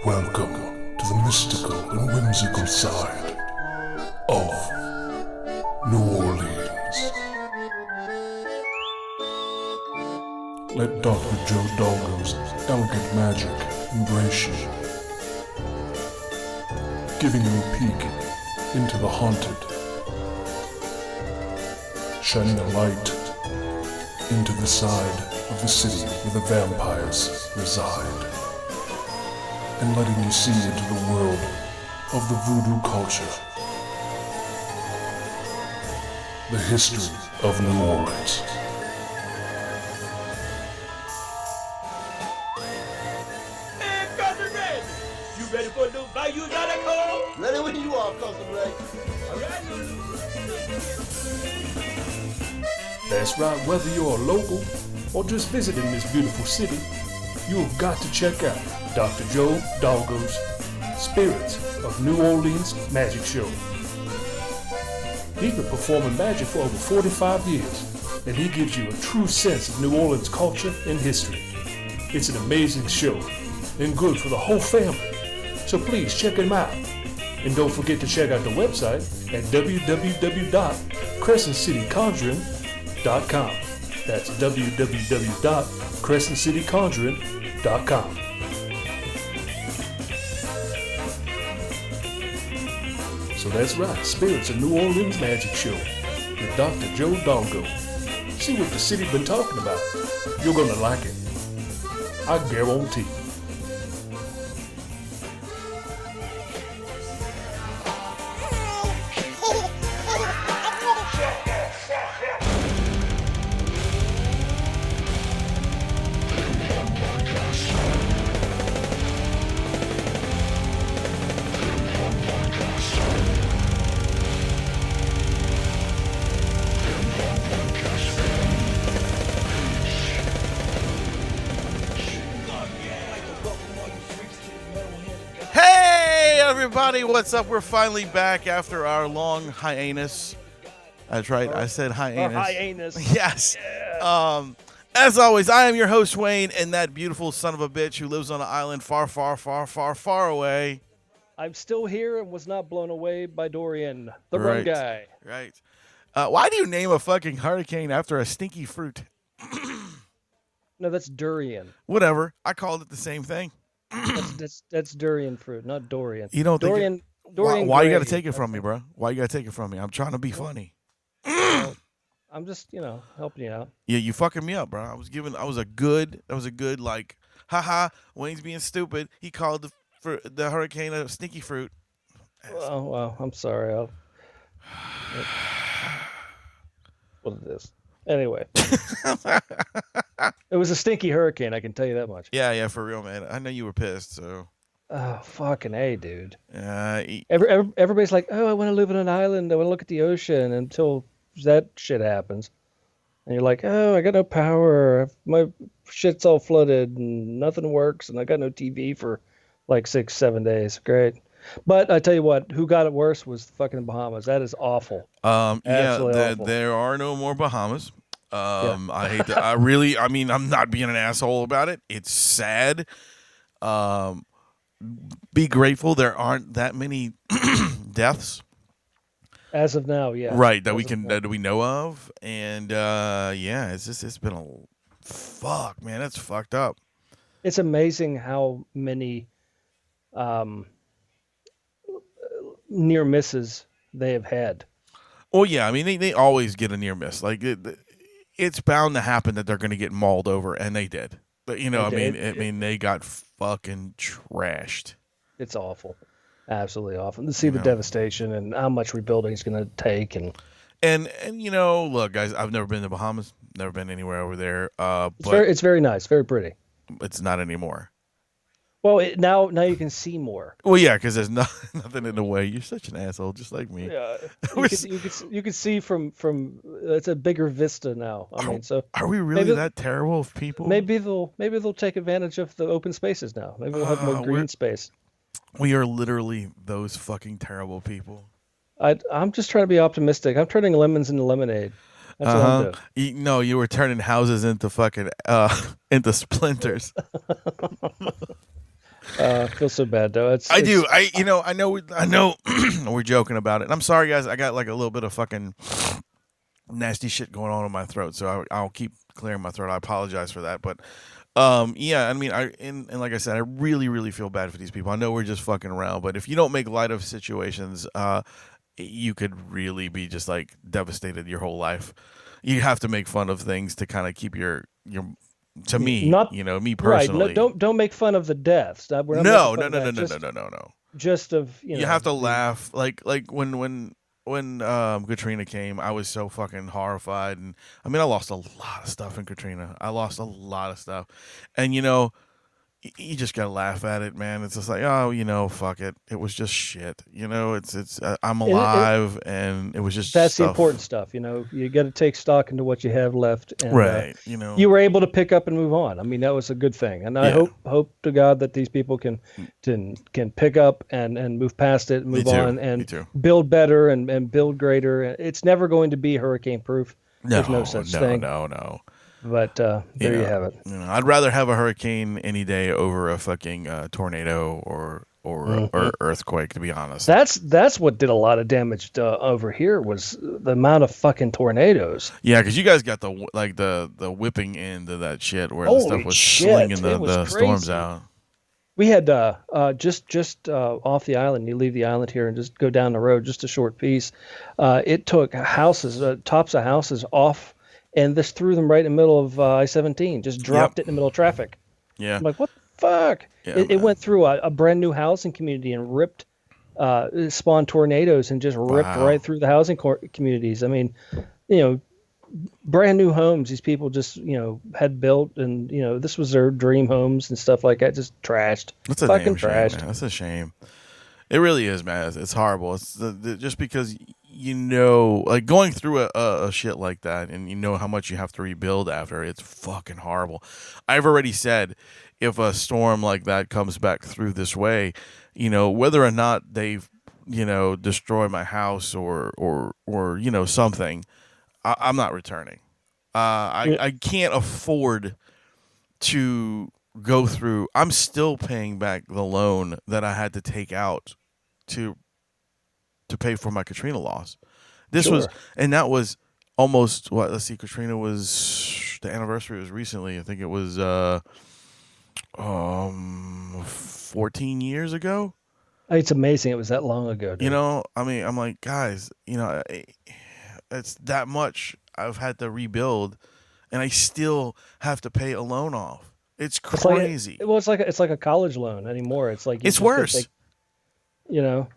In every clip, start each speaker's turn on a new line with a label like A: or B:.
A: Welcome to the mystical and whimsical side of New Orleans. Let Dr. Joe Doggo's elegant magic embrace you, giving you a peek into the haunted, shining a light into the side of the city where the vampires reside, and letting you see into the world of the voodoo culture, the history of New Orleans.
B: Hey, Cousin Ray! You ready for the Bayou Dadaco?
C: Ready when you are, Cousin Ray.
B: All right,
D: That's right, whether you're a local or just visiting this beautiful city, you've got to check out Dr. Joe Doggo's Spirits of New Orleans Magic Show. He's been performing magic for over 45 years, and he gives you a true sense of New Orleans culture and history. It's an amazing show, and good for the whole family, so please check him out. And don't forget to check out the website at www.crescentcityconjuring.com. That's www.crescentcityconjuring.com. So that's right, Spirits of New Orleans Magic Show with Dr. Joe Doggo. See what the city been talking about. You're gonna like it. I guarantee.
E: Everybody, what's up? We're finally back after our long hiatus. That's right, I said hiatus.
F: Hiatus.
E: Yes. Yeah. As always, I am your host, Wayne, and that beautiful son of a bitch who lives on an island far, far, far, far, far away.
F: I'm still here and was not blown away by Dorian, the Rum Guy.
E: Right. Why do you name a fucking hurricane after a stinky fruit?
F: No, that's durian.
E: Whatever. I called it the same thing.
F: That's durian fruit, not Dorian.
E: You don't
F: Dorian,
E: think
F: Dorian
E: why you
F: Gray,
E: got to take it from me, bro? Why you got to take it from me? I'm trying to be funny.
F: I'm just, helping you out.
E: Yeah, you fucking me up, bro. That was a good like, haha, Wayne's being stupid. He called the hurricane a stinky fruit.
F: Oh, well, I'm sorry. What is this? Anyway. It was a stinky hurricane, I can tell you that much.
E: Yeah, for real, man. I know you were pissed, so.
F: Oh, fucking A, dude.
E: Everybody's
F: Everybody's like, oh, I want to live on an island. I want to look at the ocean until that shit happens. And you're like, oh, I got no power. My shit's all flooded and nothing works. And I got no TV for like 6-7 days. Great. But I tell you what, who got it worse was the fucking Bahamas. That is awful. Awful.
E: There are no more Bahamas. I hate that. I'm not being an asshole about it. It's sad. Be grateful there aren't that many deaths.
F: As of now, yeah.
E: Right, that we know of. And it's been a fuck, man, that's fucked up.
F: It's amazing how many near misses they have had.
E: Oh yeah, I mean they always get a near miss. Like it's bound to happen that they're going to get mauled over, and they did. But they got fucking trashed.
F: It's awful, absolutely awful to see the devastation and how much rebuilding is going to take. And
E: look, guys, I've never been to Bahamas, never been anywhere over there. But
F: it's very nice, very pretty.
E: It's not anymore.
F: Well, now you can see more.
E: Well, yeah, because there's nothing in the way. You're such an asshole, just like me.
F: Yeah, you can see from it's a bigger vista now.
E: Are we really that terrible of people?
F: Maybe they'll take advantage of the open spaces now. Maybe we'll have more green space.
E: We are literally those fucking terrible people.
F: I'm just trying to be optimistic. I'm turning lemons into lemonade. That's what I'm doing.
E: No, you were turning houses into fucking into splinters.
F: I feel so bad though.
E: Do. I know we're joking about it. I'm sorry guys, I got like a little bit of fucking nasty shit going on in my throat, so I'll keep clearing my throat. I apologize for that, but yeah, I mean, and like I said, I really, really feel bad for these people. I know we're just fucking around, but if you don't make light of situations, you could really be just like devastated your whole life. You have to make fun of things to kind of keep your. To me, me personally,
F: right? No, don't make fun of the deaths. We're
E: not no.
F: Just of
E: you have to laugh like when Katrina came, I was so fucking horrified, and I mean I lost a lot of stuff in Katrina. I lost a lot of stuff, and you just gotta laugh at it, man. It's just like, oh, fuck it. It was just shit. It's I'm alive, and it was just
F: that's
E: stuff.
F: The important stuff. You got to take stock into what you have left, and,
E: right?
F: You were able to pick up and move on. I mean, that was a good thing, and I hope to God that these people can pick up and move past it, and move on, and build better and build greater. It's never going to be hurricane proof. There's no such thing.
E: No.
F: But there you have it.
E: I'd rather have a hurricane any day over a fucking tornado or earthquake. To be honest,
F: that's what did a lot of damage over here was the amount of fucking tornadoes.
E: Yeah, because you guys got the whipping end of that shit where the stuff was slinging the storms out.
F: We had just off the island. You leave the island here and just go down the road, just a short piece. It took houses, tops of houses off. And this threw them right in the middle of I-17, just dropped it in the middle of traffic.
E: Yeah.
F: I'm like, what the fuck?
E: Yeah,
F: it went through a brand new housing community and ripped, spawned tornadoes and just ripped right through the housing communities. I mean, brand new homes these people just, had built, and, this was their dream homes and stuff like that, just trashed.
E: That's a fucking trashed. Shame, man. That's a shame. It really is, man. It's horrible. It's just because like going through a shit like that, and how much you have to rebuild after. It's fucking horrible. I've already said if a storm like that comes back through this way, whether or not they've destroy my house or something, I'm not returning. I can't afford to go through. I'm still paying back the loan that I had to take out to pay for my Katrina loss. That was almost let's see, Katrina was, the anniversary was recently. I think it was 14 years ago.
F: It's amazing it was that long ago, dude.
E: I mean, I'm like, guys, it's that much I've had to rebuild, and I still have to pay a loan off. It's crazy.
F: It's like a college loan anymore. It's like
E: it's worse.
F: You're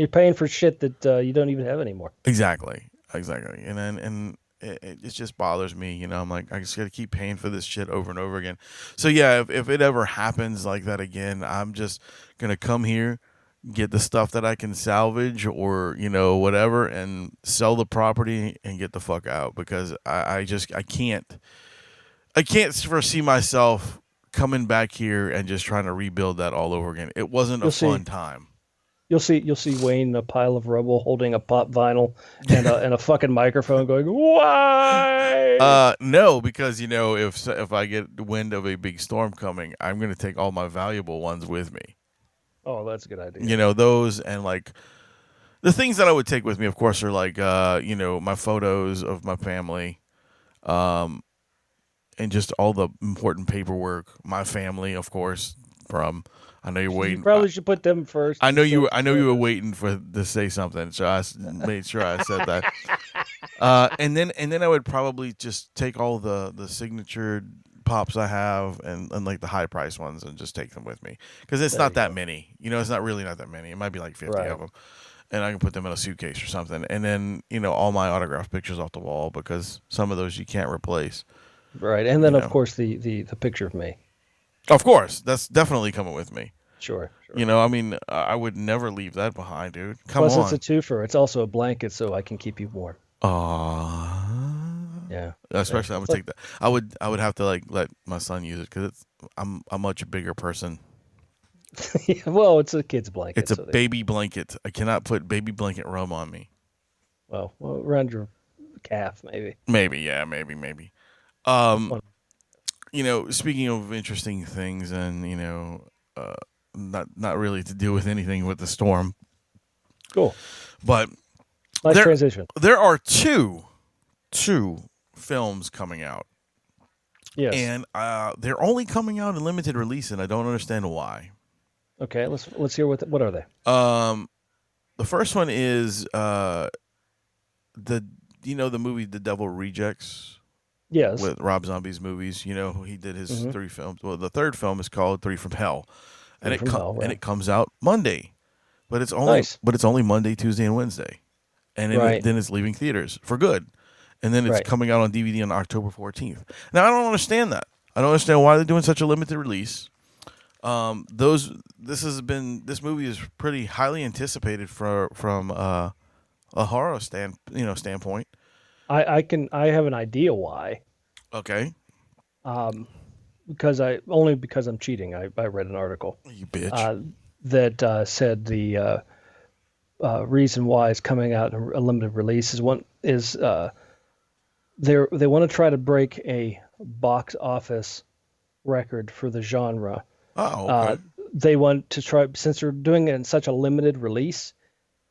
F: paying for shit that you don't even have anymore.
E: Exactly. And it just bothers me. I'm like, I just got to keep paying for this shit over and over again. So yeah, if it ever happens like that again, I'm just gonna come here, get the stuff that I can salvage or whatever, and sell the property and get the fuck out, because I can't foresee myself coming back here and just trying to rebuild that all over again. It wasn't a fun time. You'll
F: see Wayne in a pile of rubble holding a pop vinyl and a fucking microphone going, why?
E: No, because if I get wind of a big storm coming, I'm going to take all my valuable ones with me.
F: Oh, that's a good idea.
E: Those, and like the things that I would take with me, of course, are like my photos of my family, and just all the important paperwork. My family, of course, I know you're waiting.
F: You probably should put them first.
E: I know you were waiting to say something, so I made sure I said that. And then I would probably just take all the signatured pops I have and like the high price ones and just take them with me, because it's not that many. It's not really not that many. It might be like 50 of them, and I can put them in a suitcase or something. And then all my autographed pictures off the wall, because some of those you can't replace.
F: Right, and then of course the picture of me.
E: Of course, that's definitely coming with me.
F: Sure.
E: I mean, I would never leave that behind, dude. Plus,
F: it's a twofer. It's also a blanket, so I can keep you warm. Yeah.
E: Especially, I would take that. I would have to let my son use it, because I'm a much bigger person.
F: Yeah, well, it's a kid's blanket.
E: It's a
F: so they,
E: baby blanket. I cannot put baby blanket rum on me.
F: well, around your calf maybe.
E: Maybe, yeah, maybe. Um,
F: One-
E: speaking of interesting things, and not really to do with anything with the storm,
F: Cool.
E: but
F: Nice
E: there
F: transition.
E: there are two films coming out,
F: Yes.
E: and they're only coming out in limited release, and I don't understand why.
F: Okay. Let's hear what are they?
E: The first one is the movie The Devil Rejects.
F: Yes.
E: With Rob Zombie's movies. He did his 3 films. Well, the third film is called 3 from Hell, and it comes out Monday, but it's only Monday, Tuesday, and Wednesday, and then it's leaving theaters for good, and then it's coming out on DVD on October 14th. Now I don't understand that. I don't understand why they're doing such a limited release. This movie is pretty highly anticipated from a horror standpoint.
F: I have an idea why.
E: Okay.
F: Because I'm cheating. I read an article.
E: You bitch.
F: That said the reason why it's coming out in a limited release is they want to try to break a box office record for the genre.
E: Oh, okay.
F: They want to try, since they're doing it in such a limited release,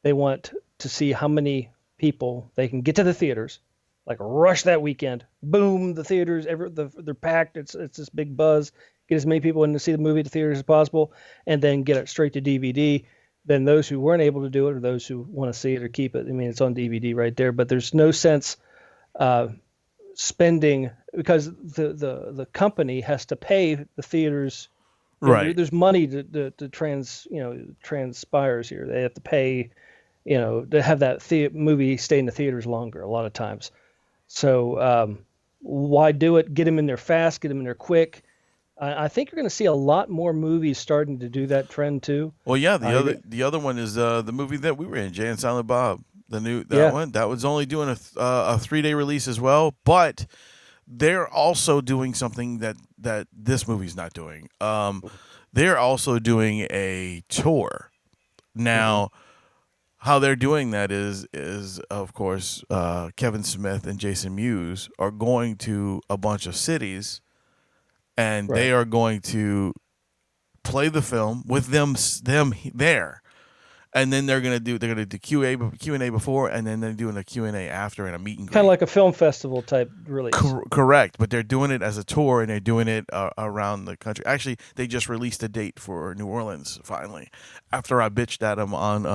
F: they want to see how many people they can get to the theaters, like rush that weekend. Boom, the theaters, they're packed. It's this big buzz. Get as many people in to see the movie at the theaters as possible, and then get it straight to DVD. Then those who weren't able to do it, or those who want to see it or keep it, I mean, it's on DVD right there. But there's no sense spending, because the company has to pay the theaters.
E: Right.
F: There's money to transpires here. They have to pay, to have that movie stay in the theaters longer a lot of times. So why do it? Get them in there fast. Get them in there quick. I think you're going to see a lot more movies starting to do that trend too.
E: Well, yeah. The other one is the movie that we were in, Jay and Silent Bob. One that was only doing a 3-day release as well, but they're also doing something that this movie's not doing. They're also doing a tour. Now, how they're doing that is of course Kevin Smith and Jason Mewes are going to a bunch of cities, and they are going to play the film with them there. And then they're gonna do Q&A before, and then they're doing a Q&A after, and a meet and greet.
F: Kind of like a film festival type release.
E: Correct, but they're doing it as a tour, and they're doing it around the country. Actually, they just released a date for New Orleans finally. After I bitched at them on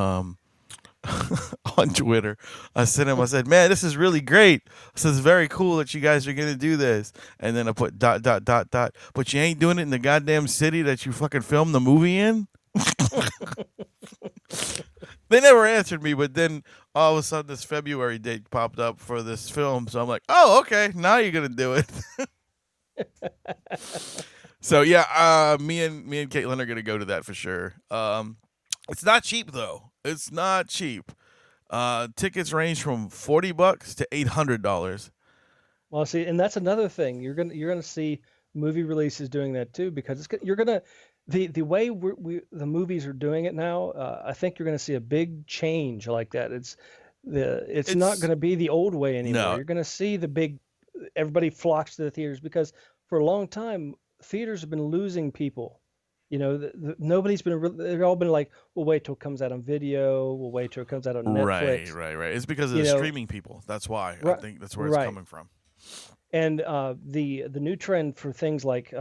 E: on Twitter, I said, "Man, this is really great. This is very cool that you guys are gonna do this." And then I put ... But you ain't doing it in the goddamn city that you fucking filmed the movie in. They never answered me, but then all of a sudden this February date popped up for this film, so I'm like, oh, okay, now you're gonna do it. So yeah, me and Caitlin are gonna go to that for sure. It's not cheap though. It's not cheap. Tickets range from $40 to $800.
F: Well, see, and that's another thing. You're gonna see movie releases doing that too, because the way the movies are doing it now, I think you're going to see a big change like that. It's not going to be the old way anymore. No. You're going to see everybody flocks to the theaters, because for a long time theaters have been losing people. They've all been like, we'll wait till it comes out on video. We'll wait till it comes out on Netflix.
E: Right. It's because of the streaming people. That's why. I think that's where it's coming from.
F: And the new trend for things like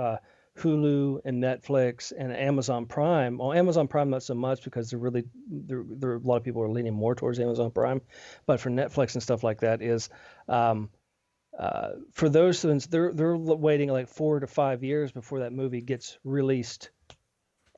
F: Hulu and Netflix and Amazon Prime. Well, Amazon Prime not so much, because there a lot of people are leaning more towards Amazon Prime. But for Netflix and stuff like that is for those things, they're waiting like 4 to 5 years before that movie gets released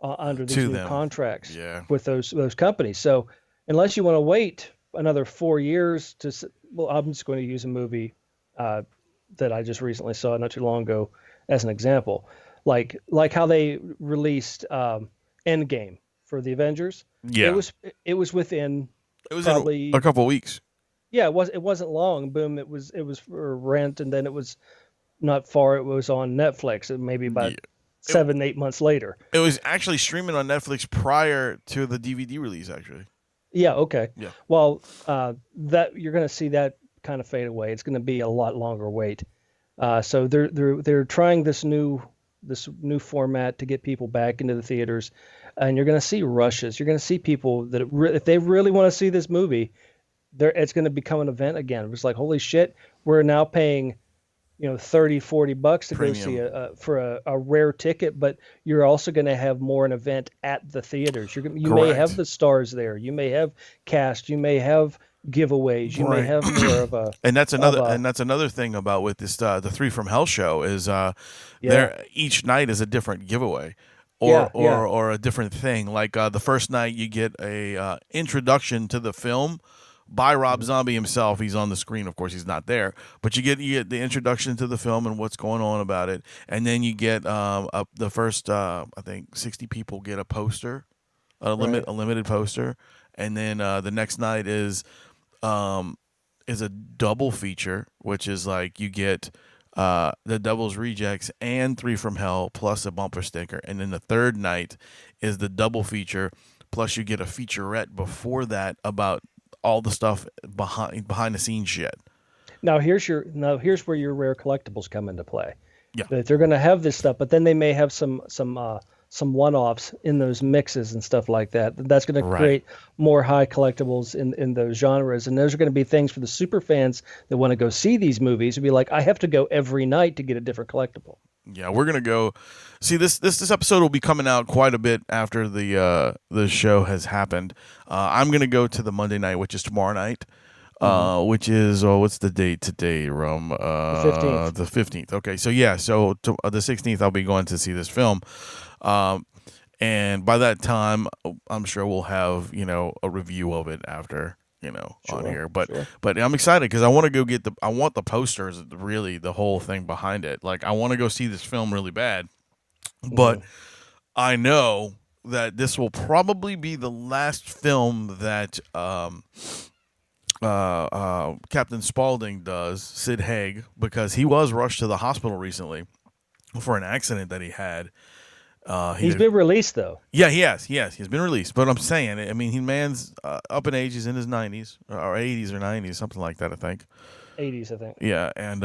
F: under these new contracts with those companies. So unless you want to wait another 4 years I'm just going to use a movie that I just recently saw not too long ago as an example. Like how they released Endgame for the Avengers. Yeah, it was within probably
E: a couple of weeks.
F: Yeah, it wasn't long. Boom, it was for rent, and then it was not far. It was on Netflix. Maybe about 7-8 months later.
E: It was actually streaming on Netflix prior to the DVD release, actually.
F: Yeah. Okay.
E: Yeah.
F: Well, that you're going to see that kind of fade away. It's going to be a lot longer wait. So they're trying this new format to get people back into the theaters, and you're going to see rushes. You're going to see people that if they really want to see this movie, it's going to become an event again. It's like, holy shit, we're now paying, $30-$40 to
E: Premium.
F: go see for a rare ticket, but you're also going to have more an event at the theaters. You may have the stars there. You may have cast. You may have giveaways. You may have more of a.
E: And that's another thing about with this the 3 from Hell show is there each night is a different giveaway. Or a different thing. Like the first night you get a introduction to the film by Rob Zombie himself. He's on the screen, of course. He's not there, but you get the introduction to the film and what's going on about it, and then you get the first I think 60 people get a poster, a limited poster, and then the next night is a double feature, which is like you get the Devil's Rejects and 3 from Hell plus a bumper sticker, and then the third night is the double feature plus you get a featurette before that about all the stuff behind the scenes shit. Now
F: here's where your rare collectibles come into play.
E: Yeah,
F: that they're going to have this stuff, but then they may have some one-offs in those mixes and stuff like that. That's going to create more high collectibles in those genres, and those are going to be things for the super fans that want to go see these movies. It'd be like, I have to go every night to get a different collectible.
E: Yeah, we're gonna go see this episode will be coming out quite a bit after the show has happened. I'm gonna go to the Monday night, which is tomorrow night, which is what's the date today, Rum? The 15th. Okay, so the 16th I'll be going to see this film, and by that time I'm sure we'll have a review of it after. On here, but I'm excited because I want to go get I want the posters, really the whole thing behind it. Like I want to go see this film really bad, but I know that this will probably be the last film that Captain Spaulding does, Sid Haig, because he was rushed to the hospital recently for an accident that he had.
F: He's been released, though.
E: Yeah, he has. He's been released. But I'm saying, man's up in age. He's in his 90s or 80s or 90s, something like that, I think.
F: 80s, I think.
E: Yeah, and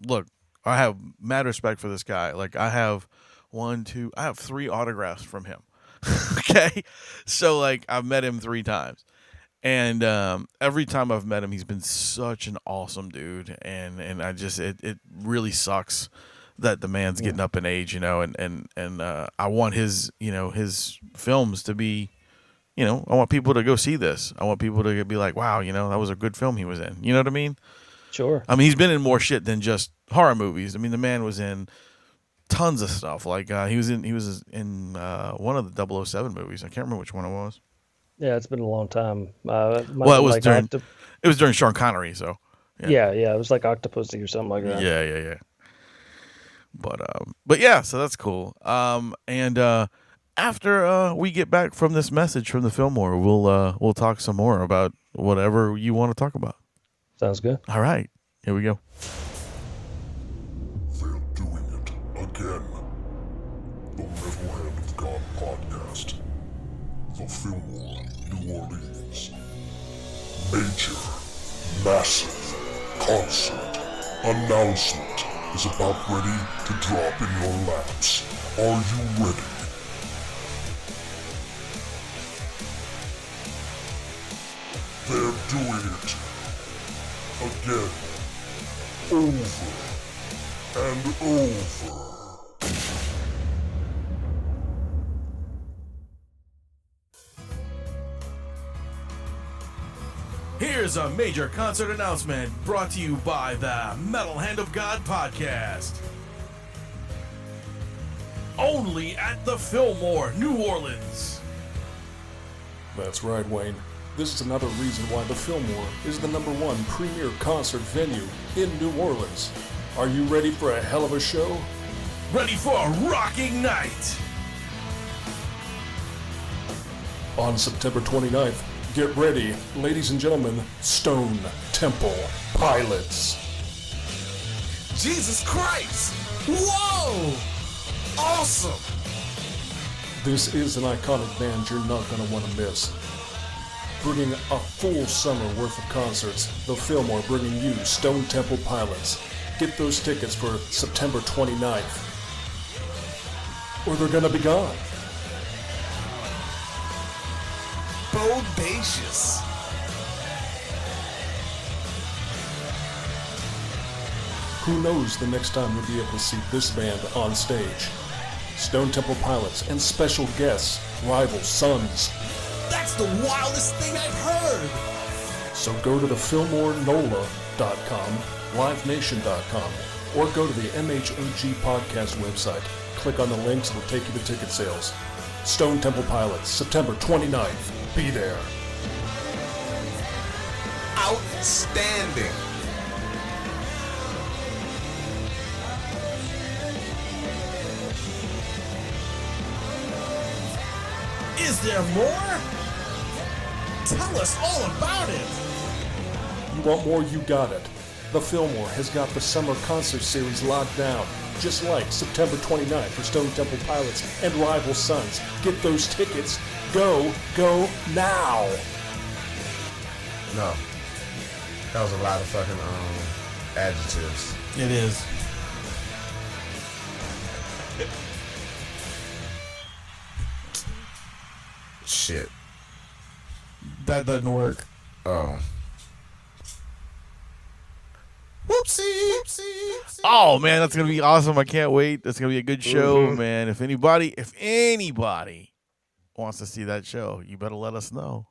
E: look, I have mad respect for this guy. Like, I have 3 autographs from him. Okay? So, like, I've met him 3 times. And every time I've met him, he's been such an awesome dude. And I just, it really sucks that the man's getting up in age, and I want his films to be, I want people to go see this. I want people to be like, wow, that was a good film he was in. You know what I mean?
F: Sure.
E: He's been in more shit than just horror movies. The man was in tons of stuff. Like he was in one of the 007 movies. I can't remember which one it was.
F: Yeah, it's been a long time.
E: It was during Sean Connery. So
F: yeah, it was like Octopussy or something like that.
E: Yeah. But yeah, so that's cool. And after we get back from this message from the Fillmore, we'll talk some more about whatever you want to talk about.
F: Sounds good.
E: All right, here we go.
A: They're doing it again. The Metal Hand of God podcast. The Fillmore, New Orleans. Major, massive concert announcement is about ready to drop in your laps. Are you ready? They're doing it again, over and over.
E: Here's a major concert announcement brought to you by the Metal Hand of God podcast. Only at the Fillmore, New Orleans.
D: That's right, Wayne. This is another reason why the Fillmore is the #1 premier concert venue in New Orleans. Are you ready for a hell of a show?
E: Ready for a rocking night.
D: On September 29th, get ready, ladies and gentlemen, Stone Temple Pilots.
E: Jesus Christ! Whoa!
C: awesome!
D: This is an iconic band you're not going to want to miss. Bringing a full summer worth of concerts, the Fillmore bringing you Stone Temple Pilots. Get those tickets for September 29th. Or they're going to be gone.
C: Bodacious.
D: Who knows the next time you'll be able to see this band on stage. Stone Temple Pilots and special guests, Rival Sons.
C: That's the wildest thing I've heard!
D: So go to the FillmoreNOLA.com, LiveNation.com, or go to the MHOG podcast website. Click on the links, it'll take you to ticket sales. Stone Temple Pilots, September 29th. Be there.
C: Outstanding! Is there more? Tell us all about it!
D: You want more, you got it. The Fillmore has got the summer concert series locked down, just like September 29th for Stone Temple Pilots and Rival Sons. Get those tickets. Go now!
G: No. That was a lot of fucking adjectives.
E: It is.
G: Shit.
E: That doesn't work.
G: Oh. Whoopsie.
E: Oh man, that's gonna be awesome! I can't wait. That's gonna be a good show, man. If anybody wants to see that show, you better let us know.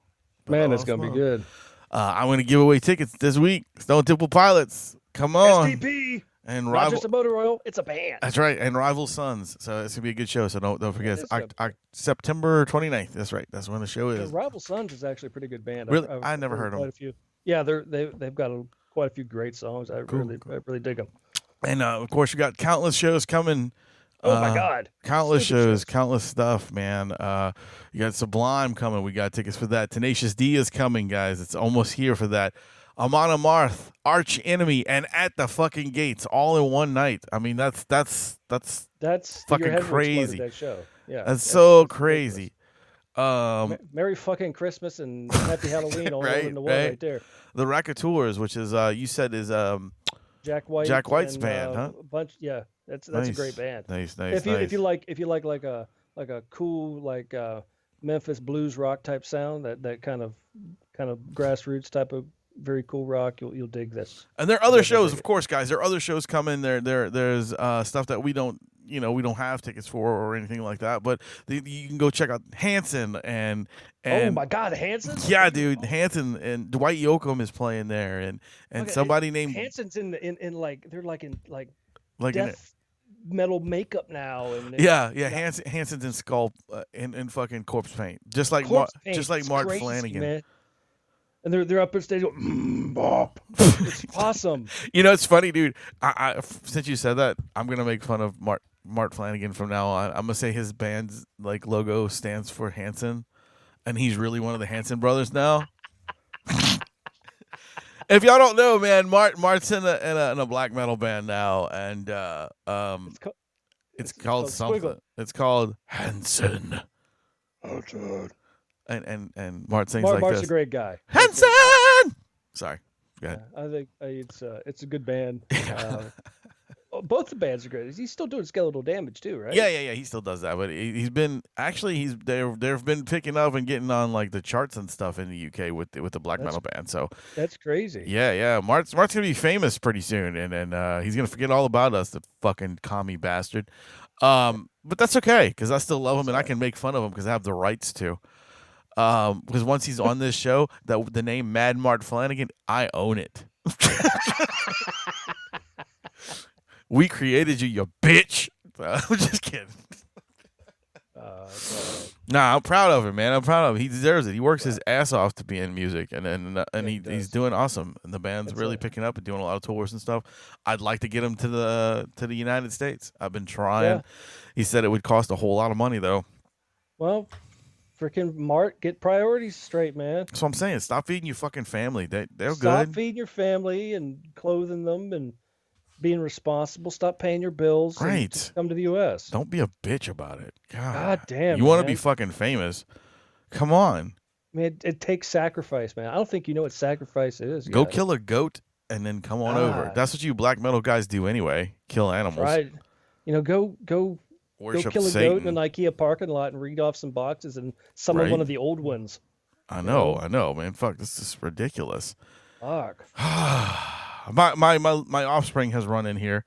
F: Man, it's going to be good.
E: I'm going to give away tickets this week. Stone Temple Pilots. Come on.
F: STP.
E: And
F: Not
E: Rival.
F: just a motor oil, it's a band.
E: That's right. And Rival Sons. So it's going to be a good show. So don't forget. It's September 29th. That's right. That's when the show is.
F: Rival Sons is actually a pretty good band.
E: Really? I never heard them.
F: Quite a few. Yeah, they've got quite a few great songs. I really dig them.
E: And of course, you got countless shows coming.
F: Oh my God!
E: Countless shows, countless stuff, man. You got Sublime coming. We got tickets for that. Tenacious D is coming, guys. It's almost here for that. Amon Amarth, Arch Enemy, and At the Fucking Gates, all in one night. I mean, that's fucking crazy.
F: That show. Yeah,
E: that's so crazy.
F: Merry fucking Christmas and Happy Halloween all in the one right there.
E: The Racketeers, which is you said is
F: Jack White's
E: band, huh?
F: Yeah, that's
E: nice.
F: A great band.
E: Nice.
F: If you like like a cool Memphis blues rock type sound, that kind of grassroots type of very cool rock, you'll dig this.
E: And there are other shows, of course, guys. There are other shows coming. There's stuff that we don't have tickets for or anything like that. But you can go check out Hanson and
F: oh my God, Hanson!
E: Yeah, dude, Hanson and Dwight Yoakam is playing there, and okay, somebody named
F: Hanson's in they're
E: like
F: death metal makeup now. And
E: yeah. Hanson's in skull in fucking corpse paint, just like Mark Flanagan. Man.
F: And they're up on stage. Bop. It's awesome.
E: You know, it's funny, dude. I since you said that, I'm gonna make fun of Mark Flanagan from now on. I'm gonna say his band's logo stands for Hanson, and he's really one of the Hanson brothers now. If y'all don't know, man, Mark's in a black metal band now, and it's called something.
F: Squiggle.
E: It's called Hanson.
F: Oh, God.
E: And Mart sings
F: Mark's
E: this.
F: a great guy.
E: Hanson. Sorry, go ahead.
F: I think it's a good band. Both the bands are great. He's still doing Skeletal Damage too, right?
E: Yeah. He still does that, but they've been picking up and getting on the charts and stuff in the UK with the black metal band. So
F: that's crazy.
E: Yeah. Mark's gonna be famous pretty soon, and he's gonna forget all about us, the fucking commie bastard. But that's okay because I still love him and I can make fun of him because I have the rights to. Because once he's on this show, the name Mad Mart Flanagan, I own it. We created you bitch. I'm just kidding. Nah, I'm proud of him, man. I'm proud of him. He deserves it. He works his ass off to be in music, and he's doing awesome. And the band's really picking up and doing a lot of tours and stuff. I'd like to get him to the United States. I've been trying. Yeah. He said it would cost a whole lot of money though.
F: Well, freaking Mart, get priorities straight, man.
E: That's what I'm saying. Stop feeding your fucking family. They're good.
F: Stop feeding your family and clothing them and being responsible. Stop paying your bills. And
E: Right.
F: just come to the U.S.
E: Don't be a bitch about it.
F: God damn.
E: You want to
F: man.
E: be fucking famous? Come on.
F: I mean, it takes sacrifice, man. I don't think you know what sacrifice is.
E: Go
F: yet.
E: kill a goat and then come on over.
F: God.
E: That's what you black metal guys do anyway. Kill animals.
F: Right. You know, go
E: Worship
F: kill a
E: Satan.
F: goat in an IKEA parking lot and read off some boxes and summon
E: Right.
F: one of the old ones.
E: I know, man. Fuck, this is ridiculous.
F: Fuck.
E: my offspring has run in here.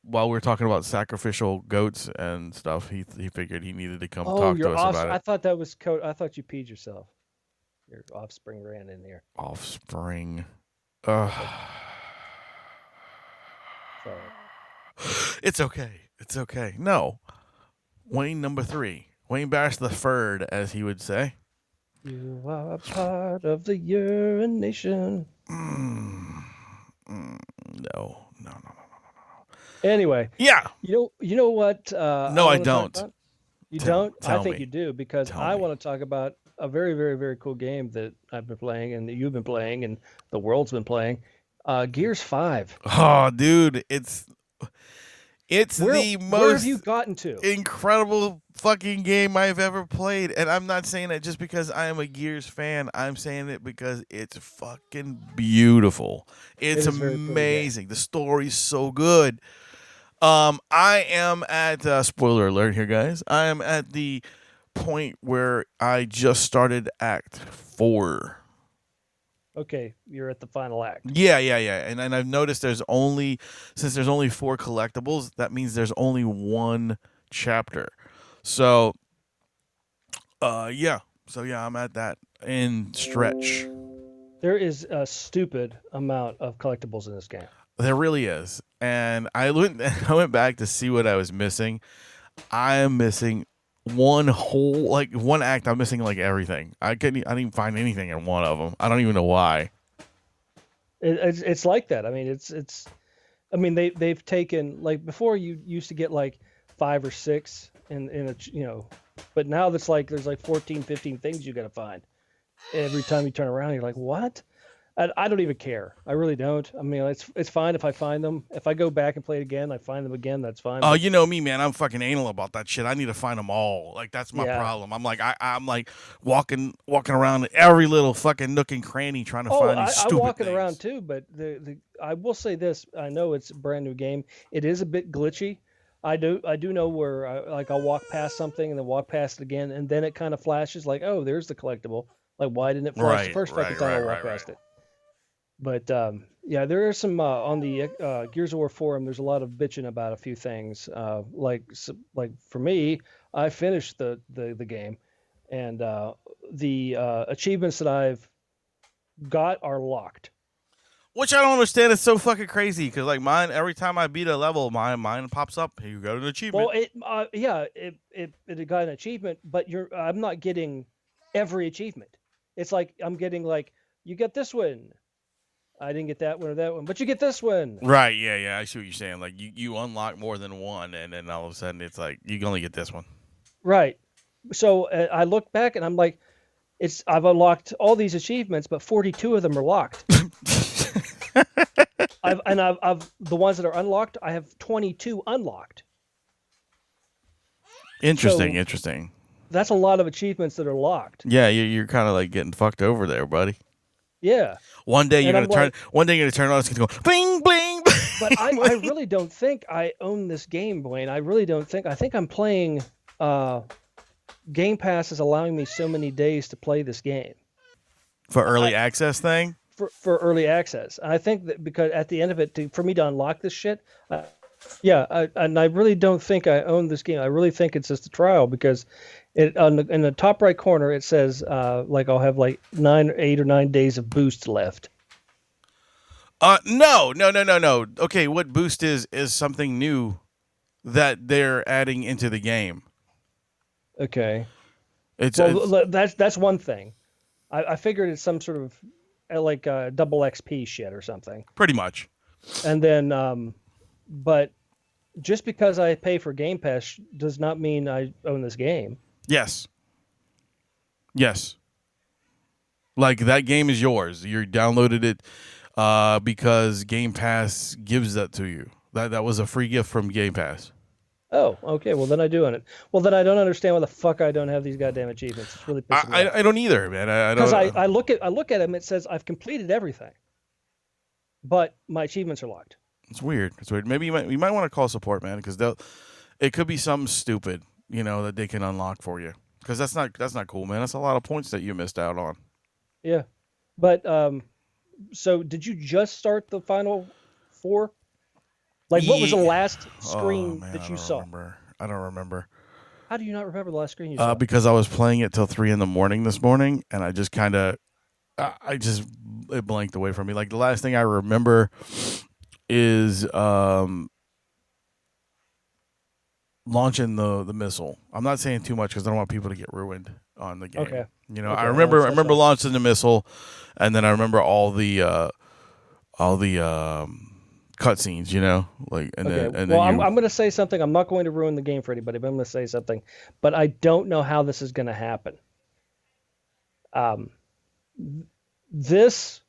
E: While we were talking about sacrificial goats and stuff, he figured he needed to come talk to us about
F: I
E: it.
F: thought that was I thought you peed yourself. Your offspring ran in here.
E: Offspring.
F: Sorry.
E: It's okay. No. Wayne number 3. Wayne Bash the Third, as he would say.
F: You are part of the urination.
E: No.
F: Anyway,
E: Yeah.
F: you know what?
E: No, I don't.
F: You
E: Tell
F: don't? I think
E: me.
F: you do because
E: Tell
F: I
E: me.
F: want to talk about a very, very, very cool game that I've been playing and that you've been playing and the world's been playing. Gears 5.
E: Oh, dude, it's the
F: Where have
E: most
F: you gotten to?
E: incredible fucking game I've ever played. And I'm not saying that just because I am a Gears fan. I'm saying it because it's fucking beautiful. It's
F: is very pretty,
E: amazing. The story's so good. I am at spoiler alert here, guys. I am at the point where I just started Act 4.
F: Okay, you're at the final act.
E: Yeah. And I've noticed since there's only 4 collectibles, that means there's only 1 chapter. So, yeah. So yeah, I'm at that in stretch.
F: There is a stupid amount of collectibles in this game.
E: There really is. And I went back to see what I was missing. I am missing one act. I'm missing like everything. I didn't even find anything in one of them. I don't even know why.
F: It's like that. I mean, it's. I mean, they've taken like before you used to get like 5 or 6 in a but now there's like 14, 15 things you got to find. Every time you turn around, you're like, what? I don't even care. I really don't. I mean, it's fine if I find them. If I go back and play it again, I find them again. That's fine.
E: Oh, you know me, man. I'm fucking anal about that shit. I need to find them all. Like that's my problem. I'm like I'm like walking around every little fucking nook and cranny trying to find these stupid
F: I'm walking
E: things.
F: around too. But I will say this. I know it's a brand new game. It is a bit glitchy. I do know where I'll walk past something and then walk past it again, and then it kind of flashes like, oh, there's the collectible. Like, why didn't it flash the first fucking time I walked past it? But yeah, there are some on the Gears of War forum. There's a lot of bitching about a few things. Like for me, I finished the game, and the achievements that I've got are locked.
E: Which I don't understand. It's so fucking crazy because like mine, every time I beat a level, mine pops up. Hey, you got an achievement.
F: Well, it got an achievement, but I'm not getting every achievement. It's like I'm getting like you get this one. I didn't get that one or that one, but you get this one.
E: Right? Yeah. I see what you're saying. Like you unlock more than one, and then all of a sudden it's like you can only get this one.
F: Right. So I look back and I'm like, I've unlocked all these achievements, but 42 of them are locked. I've the ones that are unlocked, I have 22 unlocked.
E: Interesting.
F: That's a lot of achievements that are locked.
E: Yeah, you're kind of like getting fucked over there, buddy.
F: Yeah.
E: One day you're gonna turn on. It's gonna go bling bling.
F: But I really don't think I own this game, Wayne. I really don't think. I think I'm playing. Game Pass is allowing me so many days to play this game.
E: For early access thing?
F: For early access. I think that because at the end of it, for me to unlock this shit, and I really don't think I own this game. I really think it's just a trial because in the top right corner it says like I'll have like 8 or 9 days of boost left.
E: No. Okay, what boost is something new that they're adding into the game.
F: Okay.
E: It's
F: that's one thing. I figured it's some sort of like double XP shit or something.
E: Pretty much.
F: And then, but just because I pay for Game Pass does not mean I own this game.
E: Yes. Like that game is yours. You downloaded it. Because Game Pass gives that to you. That was a free gift from Game Pass.
F: Oh, okay. Well, then I do own it. Well, then I don't understand why the fuck I don't have these goddamn achievements. It's really pissing me off.
E: I don't either, man. I don't.
F: Because I look at them, it says I've completed everything, but my achievements are locked.
E: It's weird. It's weird. Maybe you might want to call support, man, because it could be something stupid, that they can unlock for you. Because that's not cool, man. That's a lot of points that you missed out on.
F: Yeah, but so did you just start the final 4? Like, what was the last screen that you saw?
E: I don't remember.
F: How do you not remember the last screen you saw?
E: Because I was playing it till 3 a.m. this morning, and I just kind of, it blanked away from me. Like, the last thing I remember is launching the missile. I'm not saying too much because I don't want people to get ruined on the game.
F: Okay.
E: Okay, I remember launching the missile, and then I remember all the cutscenes,
F: I'm going to say something. I'm not going to ruin the game for anybody, but I'm going to say something. But I don't know how this is going to happen. This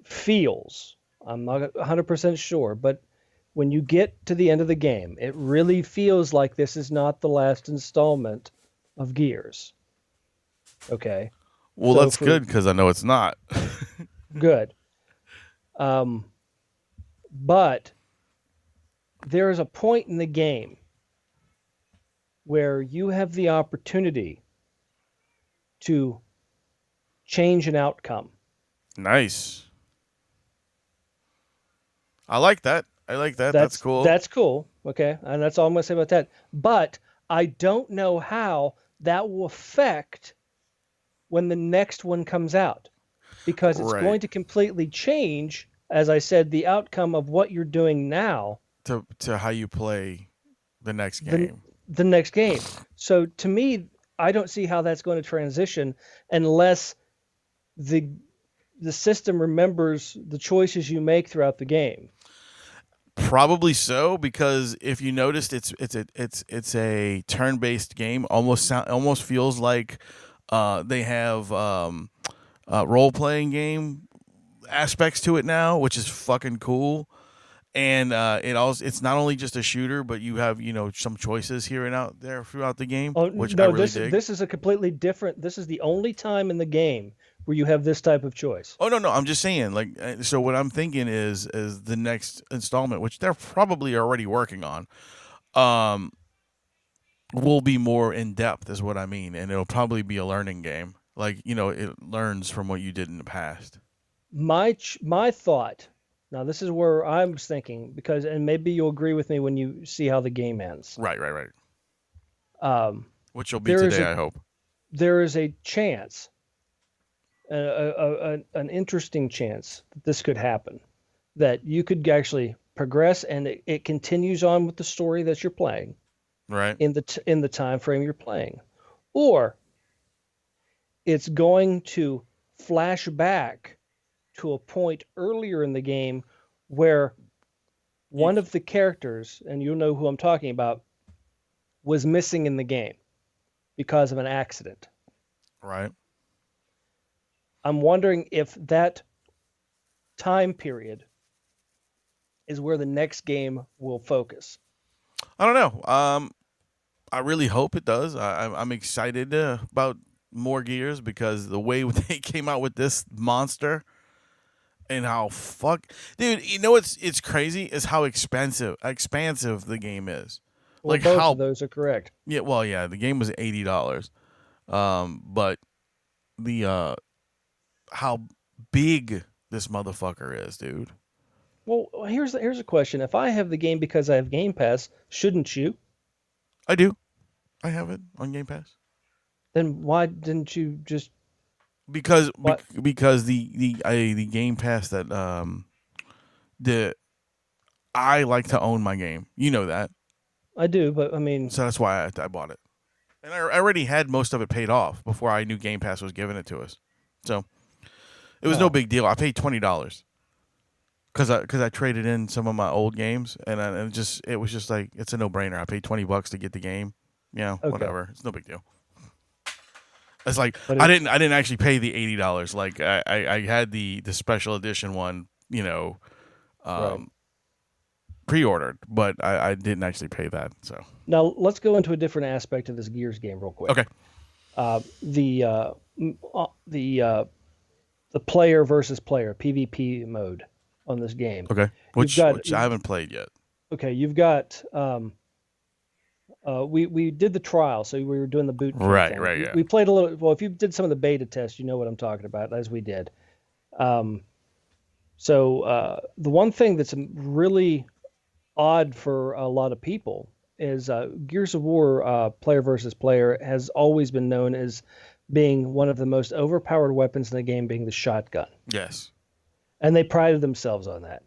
F: feels, I'm not 100% sure, but when you get to the end of the game, it really feels like this is not the last installment of Gears. Okay.
E: Well, so that's good because I know it's not.
F: Good. But there is a point in the game where you have the opportunity to change an outcome.
E: Nice. I like that. That's cool.
F: That's cool. Okay. And that's all I'm going to say about that. But I don't know how that will affect when the next one comes out, because it's going to completely change, as I said, the outcome of what you're doing now
E: to how you play the next game.
F: The next game. So to me, I don't see how that's going to transition unless the system remembers the choices you make throughout the game.
E: Probably so, because if you noticed, it's a turn-based game. Almost feels like they have role-playing game aspects to it now, which is fucking cool. And it's not only just a shooter, but you have some choices here and out there throughout the game, which I really dig.
F: This is a completely different. This is the only time in the game where you have this type of choice.
E: Oh no, I'm just saying, so what I'm thinking is the next installment, which they're probably already working on, will be more in depth, is what I mean, and it'll probably be a learning game. It learns from what you did in the past.
F: My thought. Now this is where I was thinking, and maybe you'll agree with me when you see how the game ends.
E: Right. Which will be today, I hope.
F: There is a chance. An interesting chance that this could happen, that you could actually progress and it continues on with the story that you're playing,
E: right,
F: in the time frame you're playing, or it's going to flash back to a point earlier in the game where one of the characters, and you'll know who I'm talking about, was missing in the game because of an accident.
E: Right.
F: I'm wondering if that time period is where the next game will focus.
E: I don't know. I really hope it does. I'm excited about more Gears, because the way they came out with this monster and how dude, it's crazy is how expansive the game is.
F: Well, both of those are correct.
E: Yeah, well, yeah, the game was $80. But the how big this motherfucker is, dude.
F: Well, here's a question. If I have the game because I have Game Pass, shouldn't you?
E: I do. I have it on Game Pass.
F: Then why didn't you just?
E: Because the Game Pass that I like to own my game. You know that.
F: I do, but I mean.
E: So that's why I bought it, and I already had most of it paid off before I knew Game Pass was giving it to us. So it was no big deal. I paid $20 because I traded in some of my old games, and it was just like, it's a no brainer. I paid $20 to get the game. Whatever. It's no big deal. It's like I didn't actually pay the $80. Like I had the special edition one
F: Right.
E: pre-ordered, but I didn't actually pay that. So
F: Now let's go into a different aspect of this Gears game real quick.
E: okay,
F: The player versus player PvP mode on this game.
E: okay, which I haven't played yet.
F: Okay, you've got we did the trial, so we were doing the boot camp
E: Right,
F: thing.
E: right, yeah.
F: We played a little. Well, if you did some of the beta tests, you know what I'm talking about, as we did. So the one thing that's really odd for a lot of people is Gears of War player versus player has always been known as being one of the most overpowered weapons in the game, being the shotgun.
E: Yes.
F: And they prided themselves on that.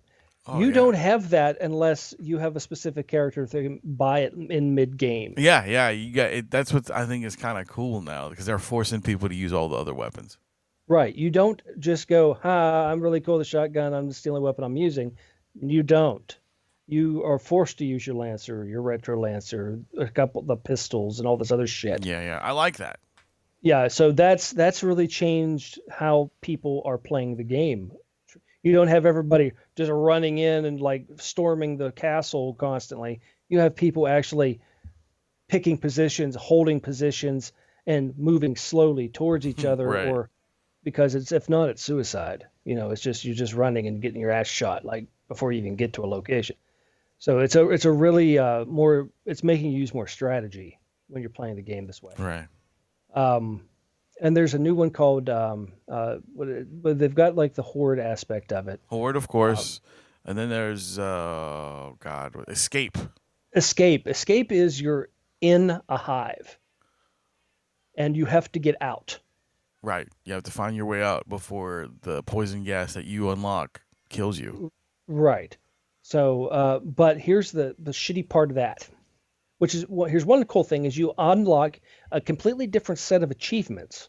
E: Oh,
F: you
E: yeah.
F: don't have that unless you have a specific character that can buy it in mid-game.
E: Yeah, you got it. That's what I think is kind of cool now because they're forcing people to use all the other weapons.
F: Right. You don't just go, I'm really cool with the shotgun. I'm just the only weapon I'm using. You don't. You are forced to use your Lancer, your Retro Lancer, a couple the pistols, and all this other shit.
E: Yeah, I like that.
F: Yeah, so that's really changed how people are playing the game. You don't have everybody just running in and like storming the castle constantly. You have people actually picking positions, holding positions, and moving slowly towards each other,
E: Right.
F: or because if not, it's suicide. It's just you're just running and getting your ass shot like before you even get to a location. So it's a really it's making you use more strategy when you're playing the game this way.
E: Right.
F: And there's a new one called but they've got like the horde aspect of it.
E: Horde, of course, and then there's Escape.
F: Escape is you're in a hive, and you have to get out.
E: Right. You have to find your way out before the poison gas that you unlock kills you.
F: Right. So, but here's the shitty part of that, which is here's one cool thing is you unlock a completely different set of achievements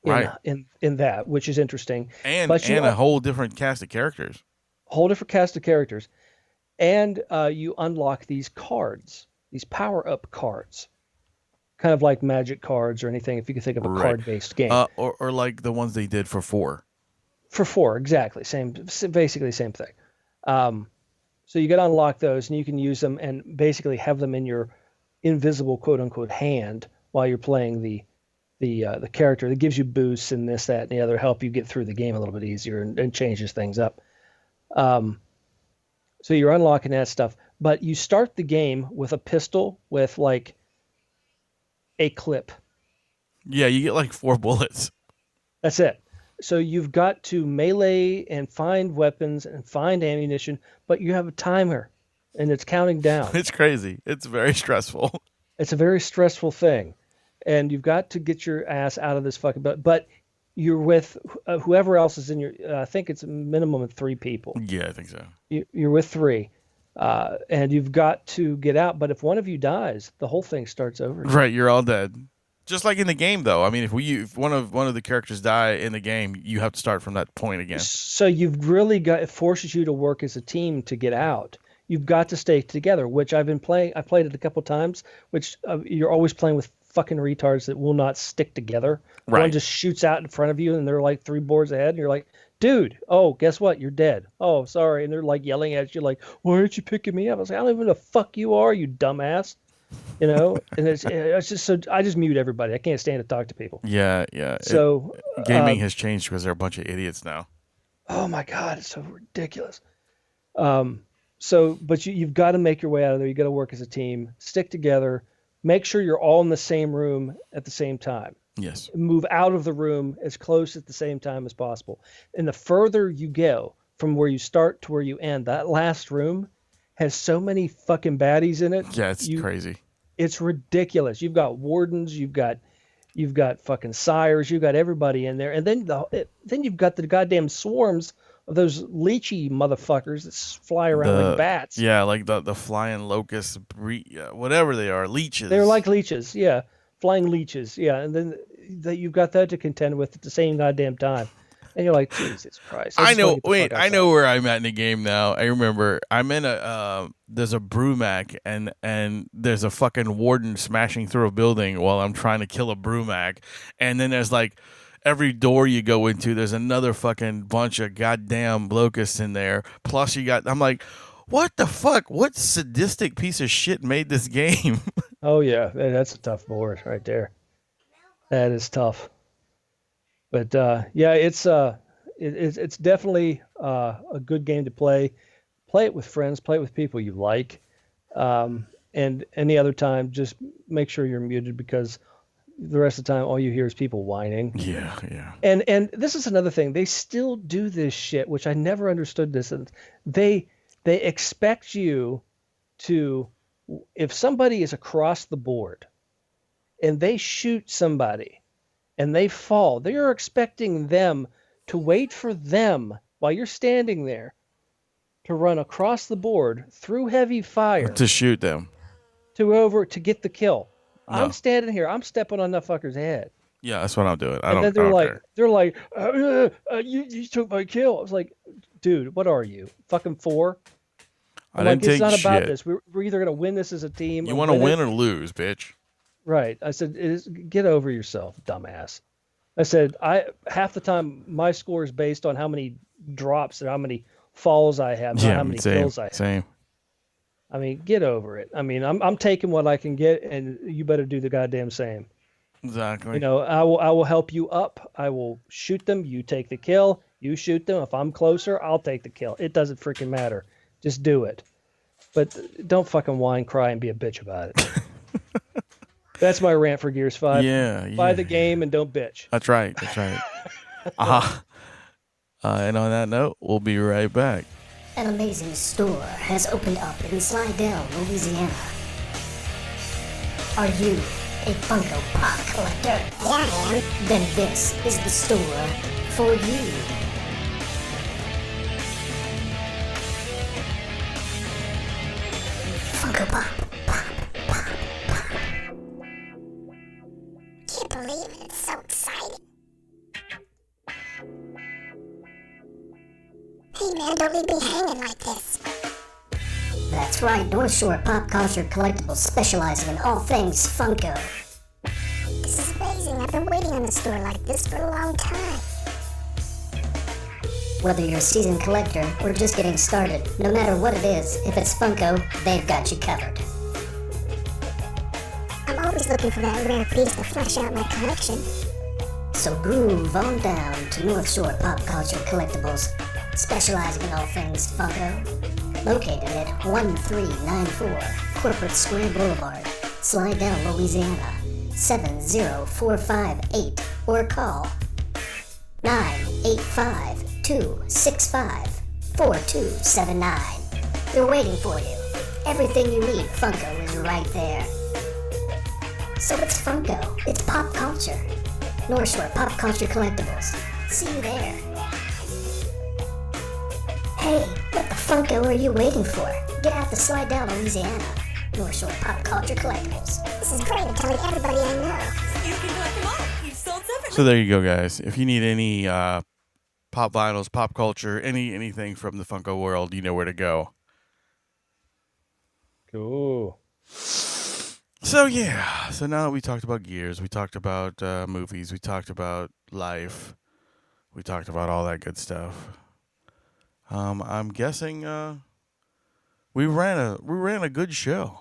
F: in that, which is interesting.
E: And
F: but
E: a whole different cast of characters.
F: Whole different cast of characters. And you unlock these cards, these power-up cards. Kind of like magic cards or anything, if you can think of a card-based game.
E: Or like the ones they did for 4.
F: For 4, exactly. Basically same thing. So you got to unlock those, and you can use them and basically have them in your invisible quote-unquote hand while you're playing the character. That gives you boosts and this, that, and the other, help you get through the game a little bit easier and changes things up. So you're unlocking that stuff. But you start the game with a pistol with like a clip.
E: Yeah, you get like 4 bullets.
F: That's it. So you've got to melee and find weapons and find ammunition, but you have a timer, and it's counting down.
E: It's crazy. It's very stressful.
F: It's a very stressful thing, and you've got to get your ass out of this fucking. But you're with whoever else is in your. I think it's a minimum of 3 people.
E: Yeah, I think so.
F: You're with 3, and you've got to get out. But if one of you dies, the whole thing starts over.
E: Right, you're all dead. Just like in the game, though. I mean, if one of the characters die in the game, you have to start from that point again.
F: So you've really it forces you to work as a team to get out. You've got to stay together, which I've been playing. I played it a couple times, which you're always playing with fucking retards that will not stick together.
E: Right.
F: One just shoots out in front of you, and they're like 3 boards ahead, and you're like, dude, oh, guess what? You're dead. Oh, sorry. And they're like yelling at you like, why aren't you picking me up? I was like, I don't even know who the fuck you are, you dumbass. And it's just so I just mute everybody. I can't stand to talk to people.
E: Yeah.
F: So
E: gaming has changed because they're a bunch of idiots now.
F: Oh my God, it's so ridiculous. But you've got to make your way out of there. You got to work as a team, stick together, make sure you're all in the same room at the same time.
E: Yes.
F: Move out of the room as close at the same time as possible. And the further you go from where you start to where you end, that last room has so many fucking baddies in it.
E: Yeah, it's crazy.
F: It's ridiculous. You've got wardens, you've got fucking sires, you've got everybody in there, and then you've got the goddamn swarms of those leechy motherfuckers that fly around like bats.
E: Yeah, like the flying locusts, whatever they are, leeches.
F: They're like leeches, yeah, flying leeches, yeah, and then you've got that to contend with at the same goddamn time. And you're like, Jesus Christ.
E: I know. Wait, I know where I'm at in the game now. I remember I'm in there's a Brumac and there's a fucking warden smashing through a building while I'm trying to kill a Brumac. And then there's like every door you go into, there's another fucking bunch of goddamn locusts in there. Plus, I'm like, what the fuck? What sadistic piece of shit made this game?
F: Oh yeah, that's a tough board right there. That is tough. But yeah, it's definitely a good game to play. Play it with friends. Play it with people you like. And any other time, just make sure you're muted because the rest of the time, all you hear is people whining.
E: Yeah.
F: And this is another thing. They still do this shit, which I never understood this. And they expect you to, if somebody is across the board and they shoot somebody and they fall, they are expecting them to wait for them while you're standing there to run across the board through heavy fire
E: To shoot them.
F: to get the kill.
E: No.
F: I'm standing here. I'm stepping on that fucker's head.
E: Yeah, that's what I'm doing.
F: Then they're like, you took my kill. I was like, dude, what are you? Fucking 4?
E: I didn't take
F: it's not about
E: shit.
F: this. We're either gonna win this as a team.
E: You want to win or lose, bitch.
F: Right. I said, get over yourself, dumbass. I said, half the time my score is based on how many drops and how many falls I have, not how many kills I have.
E: Same.
F: I mean, get over it. I mean, I'm taking what I can get, and you better do the goddamn same.
E: Exactly.
F: You know, I will help you up. I will shoot them. You take the kill. You shoot them. If I'm closer, I'll take the kill. It doesn't freaking matter. Just do it. But don't fucking whine, cry, and be a bitch about it. That's my rant for Gears 5.
E: Yeah.
F: Buy the game and don't bitch.
E: That's right. And on that note, we'll be right back.
H: An amazing store has opened up in Slidell, Louisiana. Are you a Funko Pop collector? Yeah, I am. Then this is the store for you. Funko Pop. Can't believe it. It's so exciting. Hey man, don't leave me hanging like this. That's right, North Shore Pop Culture Collectibles specializing in all things Funko. This is amazing. I've been waiting on a store like this for a long time. Whether you're a seasoned collector or just getting started, no matter what it is, if it's Funko, they've got you covered. I'm always looking for that rare piece to flesh out my collection. So groove on down to North Shore Pop Culture Collectibles, specializing in all things Funko. Located at 1394 Corporate Square Boulevard, Slidell, Louisiana, 70458, or call 985-265-4279. They're waiting for you. Everything you need Funko is right there. So it's Funko. It's pop culture. North Shore Pop Culture Collectibles. See you there. Hey, what the Funko are you waiting for? Get out to Slidell, Louisiana. North Shore Pop Culture Collectibles. This is great. I'm telling everybody I know.
I: You can collect them all. You've sold seven.
E: So there you go, guys. If you need any pop vinyls, pop culture, anything from the Funko world, you know where to go.
F: Cool.
E: So yeah. So now that we talked about Gears, we talked about movies, we talked about life, we talked about all that good stuff. I'm guessing we ran a good show.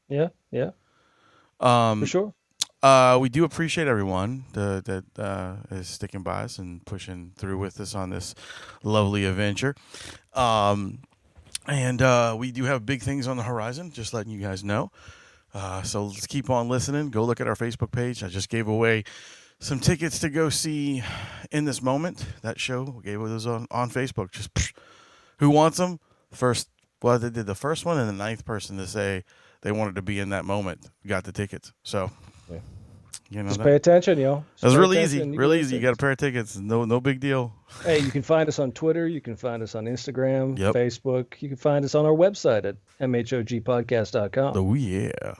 F: Yeah.
E: For
F: sure.
E: We do appreciate everyone that is sticking by us and pushing through with us on this lovely adventure. And we do have big things on the horizon, just letting you guys know. So let's keep on listening. Go look at our Facebook page. I just gave away some tickets to go see In This Moment. That show, we gave those on Facebook. Just who wants them? They did the first one, and the 9th person to say they wanted to be in that moment got the tickets. So,
F: yeah.
E: You know,
F: just pay attention, yo.
E: That's really easy. Really easy. You got a pair of tickets. No big deal.
F: Hey, you can find us on Twitter. You can find us on Instagram,
E: Yep.
F: Facebook. You can find us on our website at MHOGpodcast.com.
E: Oh, yeah.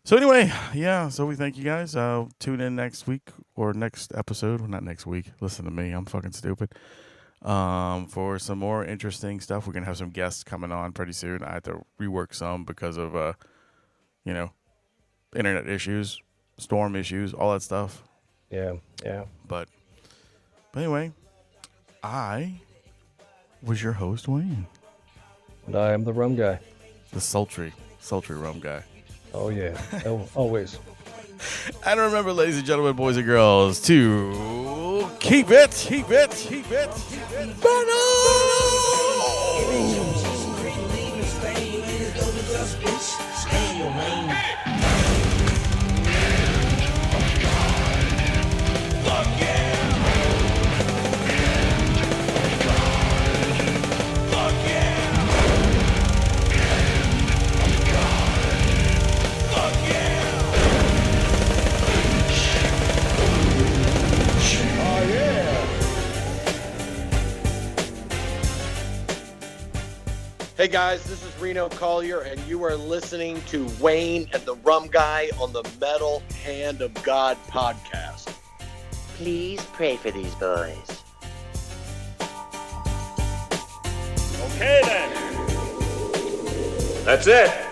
E: So anyway, yeah. So we thank you guys. Tune in next week or next episode. Well, not next week. Listen to me. I'm fucking stupid. For some more interesting stuff. We're going to have some guests coming on pretty soon. I have to rework some because of, internet issues. storm issues, all that stuff.
F: Yeah.
E: But anyway, I was your host, Wayne.
F: And I am the Rum Guy.
E: The sultry Rum Guy.
F: Oh, yeah. Always.
E: And remember, ladies and gentlemen, boys and girls, to keep it
J: Hey guys, this is Reno Collier, and you are listening to Wayne and the Rum Guy on the Metal Hand of God podcast.
K: Please pray for these boys.
B: Okay then. That's it.